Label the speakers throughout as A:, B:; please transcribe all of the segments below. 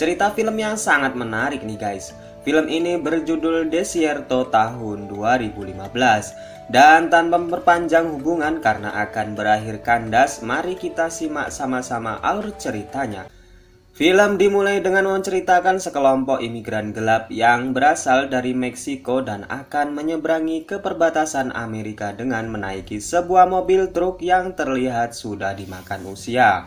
A: cerita film yang sangat menarik nih guys. Film ini berjudul Desierto tahun 2015. Dan tanpa memperpanjang hubungan karena akan berakhir kandas, mari kita simak sama-sama alur ceritanya. Film dimulai dengan menceritakan sekelompok imigran gelap yang berasal dari Meksiko dan akan menyeberangi ke perbatasan Amerika dengan menaiki sebuah mobil truk yang terlihat sudah dimakan usia.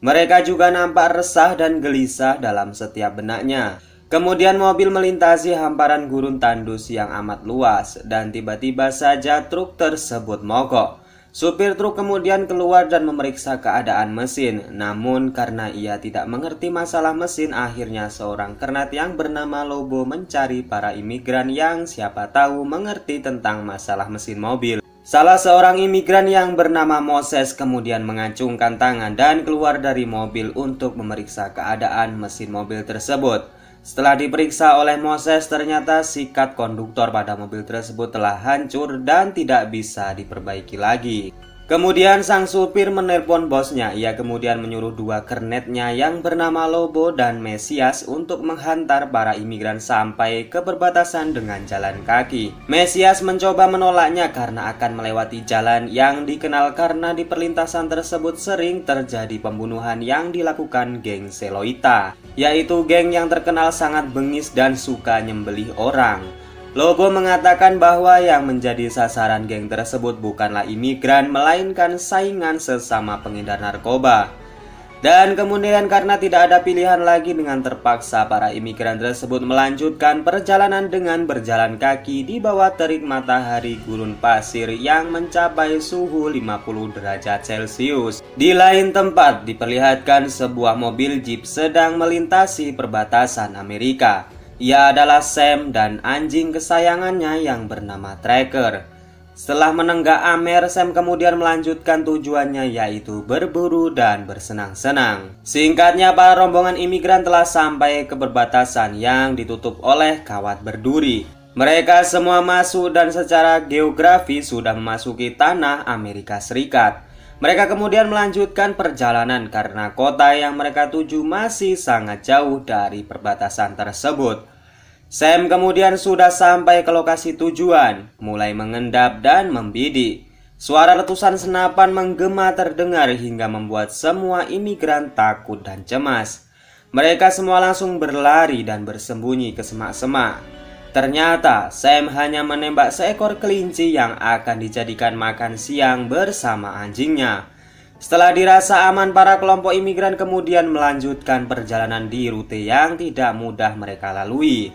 A: Mereka juga nampak resah dan gelisah dalam setiap benaknya. Kemudian mobil melintasi hamparan gurun tandus yang amat luas dan tiba-tiba saja truk tersebut mogok. Supir truk kemudian keluar dan memeriksa keadaan mesin. Namun karena ia tidak mengerti masalah mesin, akhirnya seorang kernet yang bernama Lobo mencari para imigran yang siapa tahu mengerti tentang masalah mesin mobil. Salah seorang imigran yang bernama Moses kemudian mengacungkan tangan dan keluar dari mobil untuk memeriksa keadaan mesin mobil tersebut. Setelah diperiksa oleh Moses, ternyata sikat konduktor pada mobil tersebut telah hancur dan tidak bisa diperbaiki lagi. Kemudian sang supir menelpon bosnya. Ia kemudian menyuruh dua kernetnya yang bernama Lobo dan Mesias untuk menghantar para imigran sampai ke perbatasan dengan jalan kaki. Mesias mencoba menolaknya karena akan melewati jalan yang dikenal karena di perlintasan tersebut sering terjadi pembunuhan yang dilakukan geng Seloita, yaitu geng yang terkenal sangat bengis dan suka nyembelih orang. Lobo mengatakan bahwa yang menjadi sasaran geng tersebut bukanlah imigran, melainkan saingan sesama pengedar narkoba. Dan kemudian karena tidak ada pilihan lagi, dengan terpaksa para imigran tersebut melanjutkan perjalanan dengan berjalan kaki di bawah terik matahari gurun pasir yang mencapai suhu 50 derajat Celcius. Di lain tempat diperlihatkan sebuah mobil jeep sedang melintasi perbatasan Amerika. Ia adalah Sam dan anjing kesayangannya yang bernama Tracker. Setelah menenggak amer, Sam kemudian melanjutkan tujuannya, yaitu berburu dan bersenang-senang. Singkatnya, para rombongan imigran telah sampai ke perbatasan yang ditutup oleh kawat berduri. Mereka semua masuk dan secara geografi sudah memasuki tanah Amerika Serikat. Mereka kemudian melanjutkan perjalanan karena kota yang mereka tuju masih sangat jauh dari perbatasan tersebut. Sam kemudian sudah sampai ke lokasi tujuan, mulai mengendap dan membidik. Suara letusan senapan menggema terdengar hingga membuat semua imigran takut dan cemas. Mereka semua langsung berlari dan bersembunyi ke semak-semak. Ternyata Sam hanya menembak seekor kelinci yang akan dijadikan makan siang bersama anjingnya. Setelah dirasa aman, para kelompok imigran kemudian melanjutkan perjalanan di rute yang tidak mudah mereka lalui.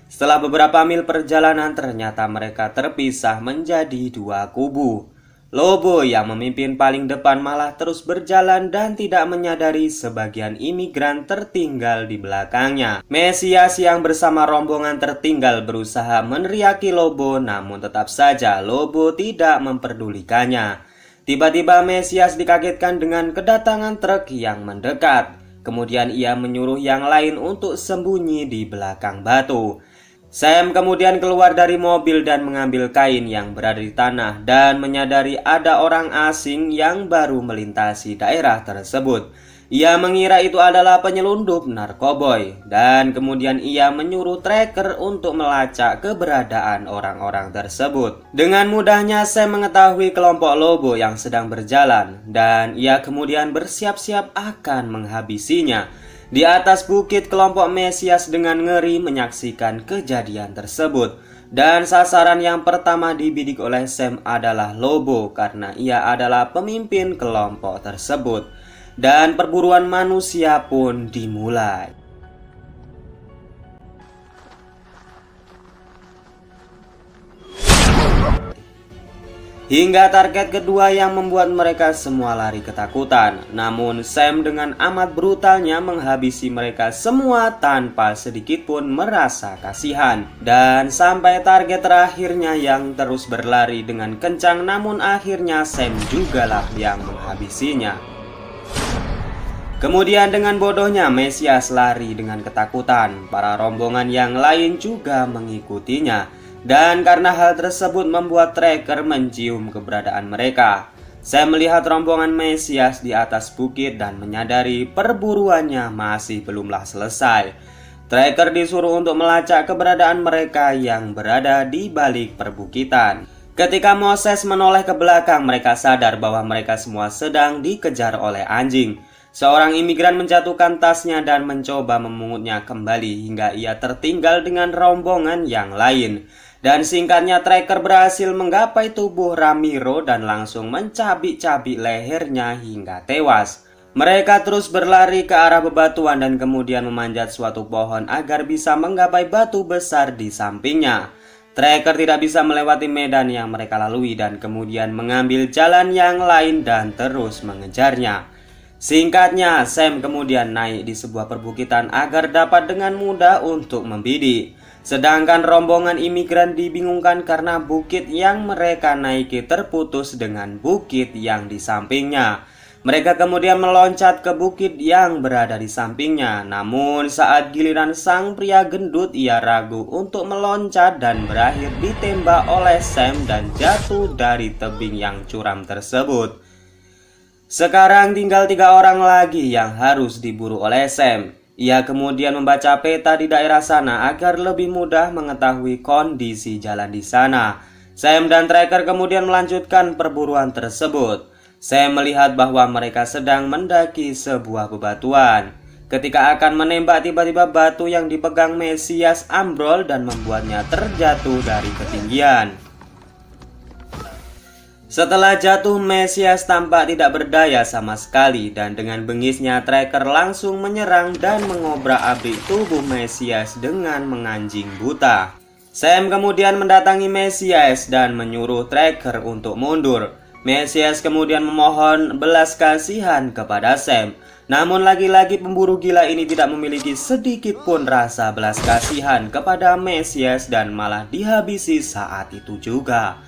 A: Setelah beberapa mil perjalanan, ternyata mereka terpisah menjadi dua kubu. Lobo yang memimpin paling depan malah terus berjalan dan tidak menyadari sebagian imigran tertinggal di belakangnya. Mesias yang bersama rombongan tertinggal berusaha meneriaki Lobo, namun tetap saja Lobo tidak memperdulikannya. Tiba-tiba Mesias dikagetkan dengan kedatangan truk yang mendekat. Kemudian ia menyuruh yang lain untuk sembunyi di belakang batu. Sam kemudian keluar dari mobil dan mengambil kain yang berada di tanah dan menyadari ada orang asing yang baru melintasi daerah tersebut. Ia mengira itu adalah penyelundup narkoboy dan kemudian ia menyuruh Tracker untuk melacak keberadaan orang-orang tersebut. Dengan mudahnya Sam mengetahui kelompok Lobo yang sedang berjalan dan ia kemudian bersiap-siap akan menghabisinya. Di atas bukit, kelompok Mesias dengan ngeri menyaksikan kejadian tersebut. Dan sasaran yang pertama dibidik oleh Sam adalah Lobo karena ia adalah pemimpin kelompok tersebut. Dan perburuan manusia pun dimulai. Hingga target kedua yang membuat mereka semua lari ketakutan. Namun Sam dengan amat brutalnya menghabisi mereka semua tanpa sedikit pun merasa kasihan. Dan sampai target terakhirnya yang terus berlari dengan kencang, namun akhirnya Sam jugalah yang menghabisinya. Kemudian dengan bodohnya Mesias lari dengan ketakutan. Para rombongan yang lain juga mengikutinya. Dan karena hal tersebut membuat Tracker mencium keberadaan mereka. Sam melihat rombongan Mesias di atas bukit dan menyadari perburuannya masih belumlah selesai. Tracker disuruh untuk melacak keberadaan mereka yang berada di balik perbukitan. Ketika Moses menoleh ke belakang, mereka sadar bahwa mereka semua sedang dikejar oleh anjing. Seorang imigran menjatuhkan tasnya dan mencoba memungutnya kembali hingga ia tertinggal dengan rombongan yang lain. Dan singkatnya, tracker berhasil menggapai tubuh Ramiro dan langsung mencabik-cabik lehernya hingga tewas. Mereka terus berlari ke arah bebatuan dan kemudian memanjat suatu pohon agar bisa menggapai batu besar di sampingnya. Tracker tidak bisa melewati medan yang mereka lalui dan kemudian mengambil jalan yang lain dan terus mengejarnya. Singkatnya, Sam kemudian naik di sebuah perbukitan agar dapat dengan mudah untuk membidik. Sedangkan rombongan imigran dibingungkan karena bukit yang mereka naiki terputus dengan bukit yang di sampingnya. Mereka kemudian meloncat ke bukit yang berada di sampingnya. Namun saat giliran sang pria gendut, ia ragu untuk meloncat dan berakhir ditembak oleh Sam dan jatuh dari tebing yang curam tersebut. Sekarang tinggal 3 orang lagi yang harus diburu oleh Sam. Ia kemudian membaca peta di daerah sana agar lebih mudah mengetahui kondisi jalan di sana. Sam dan Tracker kemudian melanjutkan perburuan tersebut. Sam melihat bahwa mereka sedang mendaki sebuah bebatuan. Ketika akan menembak, tiba-tiba batu yang dipegang Mesias ambrol dan membuatnya terjatuh dari ketinggian. Setelah jatuh, Mesias tampak tidak berdaya sama sekali dan dengan bengisnya Tracker langsung menyerang dan mengobrak-abrik tubuh Mesias dengan menganjing buta. Sam kemudian mendatangi Mesias dan menyuruh Tracker untuk mundur. Mesias kemudian memohon belas kasihan kepada Sam. Namun lagi-lagi pemburu gila ini tidak memiliki sedikit pun rasa belas kasihan kepada Mesias dan malah dihabisi saat itu juga.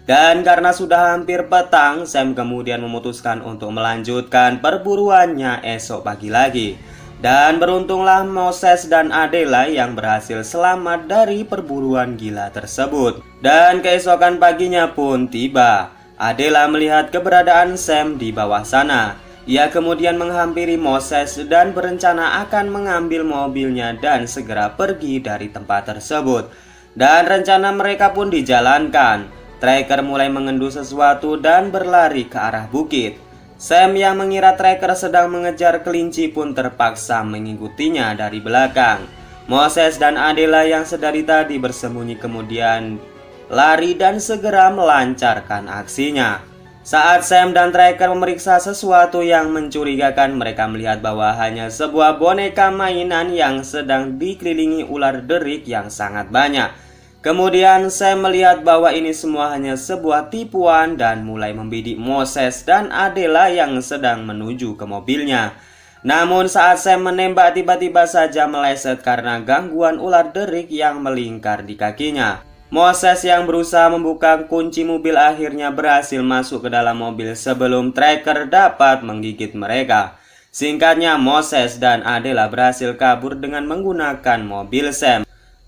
A: Dan karena sudah hampir petang, Sam kemudian memutuskan untuk melanjutkan perburuannya esok pagi lagi. Dan beruntunglah Moses dan Adela yang berhasil selamat dari perburuan gila tersebut. Dan keesokan paginya pun tiba. Adela melihat keberadaan Sam di bawah sana. Ia kemudian menghampiri Moses dan berencana akan mengambil mobilnya dan segera pergi dari tempat tersebut. Dan rencana mereka pun dijalankan. Tracker mulai mengendu sesuatu dan berlari ke arah bukit. Sam yang mengira Tracker sedang mengejar kelinci pun terpaksa mengikutinya dari belakang. Moses dan Adela yang sedari tadi bersembunyi kemudian lari dan segera melancarkan aksinya. Saat Sam dan Tracker memeriksa sesuatu yang mencurigakan, mereka melihat bahwa hanya sebuah boneka mainan yang sedang dikelilingi ular derik yang sangat banyak. Kemudian Sam melihat bahwa ini semua hanya sebuah tipuan dan mulai membidik Moses dan Adela yang sedang menuju ke mobilnya. Namun saat Sam menembak, tiba-tiba saja meleset karena gangguan ular derik yang melingkar di kakinya. Moses yang berusaha membuka kunci mobil akhirnya berhasil masuk ke dalam mobil sebelum Tracker dapat menggigit mereka. Singkatnya, Moses dan Adela berhasil kabur dengan menggunakan mobil Sam.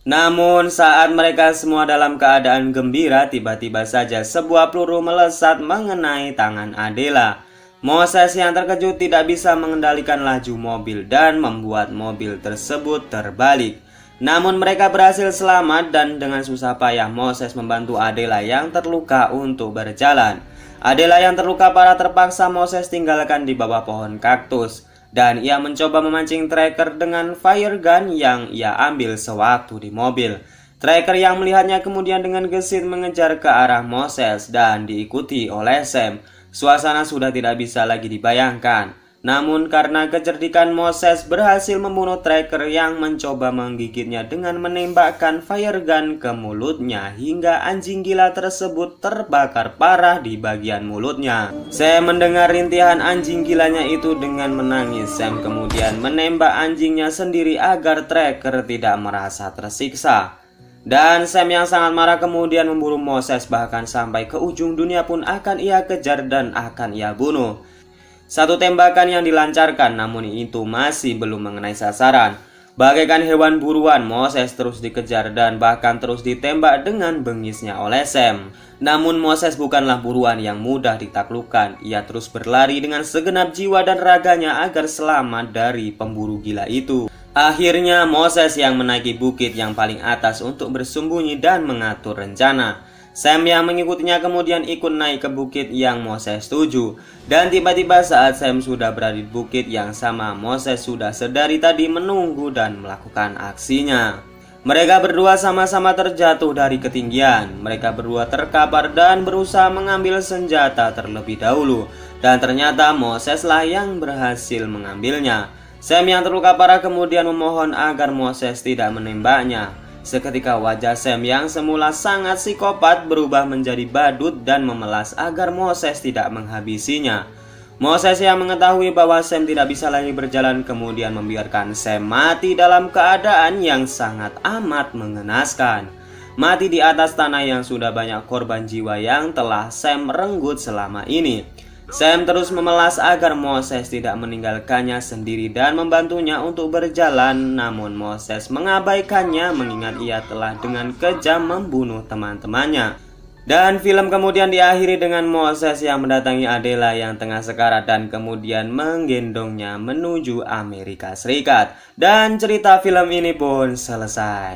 A: Namun saat mereka semua dalam keadaan gembira, tiba-tiba saja sebuah peluru melesat mengenai tangan Adela. Moses yang terkejut tidak bisa mengendalikan laju mobil dan membuat mobil tersebut terbalik. Namun mereka berhasil selamat dan dengan susah payah Moses membantu Adela yang terluka untuk berjalan. Adela yang terluka parah terpaksa Moses tinggalkan di bawah pohon kaktus. Dan ia mencoba memancing Tracker dengan fire gun yang ia ambil sewaktu di mobil. Tracker yang melihatnya kemudian dengan gesit mengejar ke arah Moses dan diikuti oleh Sam. Suasana sudah tidak bisa lagi dibayangkan. Namun karena kecerdikan Moses berhasil membunuh Tracker yang mencoba menggigitnya dengan menembakkan fire gun ke mulutnya hingga anjing gila tersebut terbakar parah di bagian mulutnya. Sam mendengar rintihan anjing gilanya itu dengan menangis. Sam kemudian menembak anjingnya sendiri agar Tracker tidak merasa tersiksa. Dan Sam yang sangat marah kemudian memburu Moses, bahkan sampai ke ujung dunia pun akan ia kejar dan akan ia bunuh. Satu tembakan yang dilancarkan, namun itu masih belum mengenai sasaran. Bagaikan hewan buruan, Moses terus dikejar dan bahkan terus ditembak dengan bengisnya oleh Sam. Namun Moses bukanlah buruan yang mudah ditaklukkan. Ia terus berlari dengan segenap jiwa dan raganya agar selamat dari pemburu gila itu. Akhirnya Moses yang menaiki bukit yang paling atas untuk bersembunyi dan mengatur rencana. Sam yang mengikutinya kemudian ikut naik ke bukit yang Moses tuju. Dan tiba-tiba saat Sam sudah berada di bukit yang sama, Moses sudah sedari tadi menunggu dan melakukan aksinya. Mereka berdua sama-sama terjatuh dari ketinggian. Mereka berdua terkapar dan berusaha mengambil senjata terlebih dahulu. Dan ternyata Moseslah yang berhasil mengambilnya. Sam yang terluka parah kemudian memohon agar Moses tidak menembaknya. Seketika wajah Sam yang semula sangat psikopat berubah menjadi badut dan memelas agar Moses tidak menghabisinya. Moses yang mengetahui bahwa Sam tidak bisa lagi berjalan kemudian membiarkan Sam mati dalam keadaan yang sangat amat mengenaskan. Mati di atas tanah yang sudah banyak korban jiwa yang telah Sam renggut selama ini. Sam terus memelas agar Moses tidak meninggalkannya sendiri dan membantunya untuk berjalan. Namun Moses mengabaikannya mengingat ia telah dengan kejam membunuh teman-temannya. Dan film kemudian diakhiri dengan Moses yang mendatangi Adela yang tengah sekarat dan kemudian menggendongnya menuju Amerika Serikat. Dan cerita film ini pun selesai.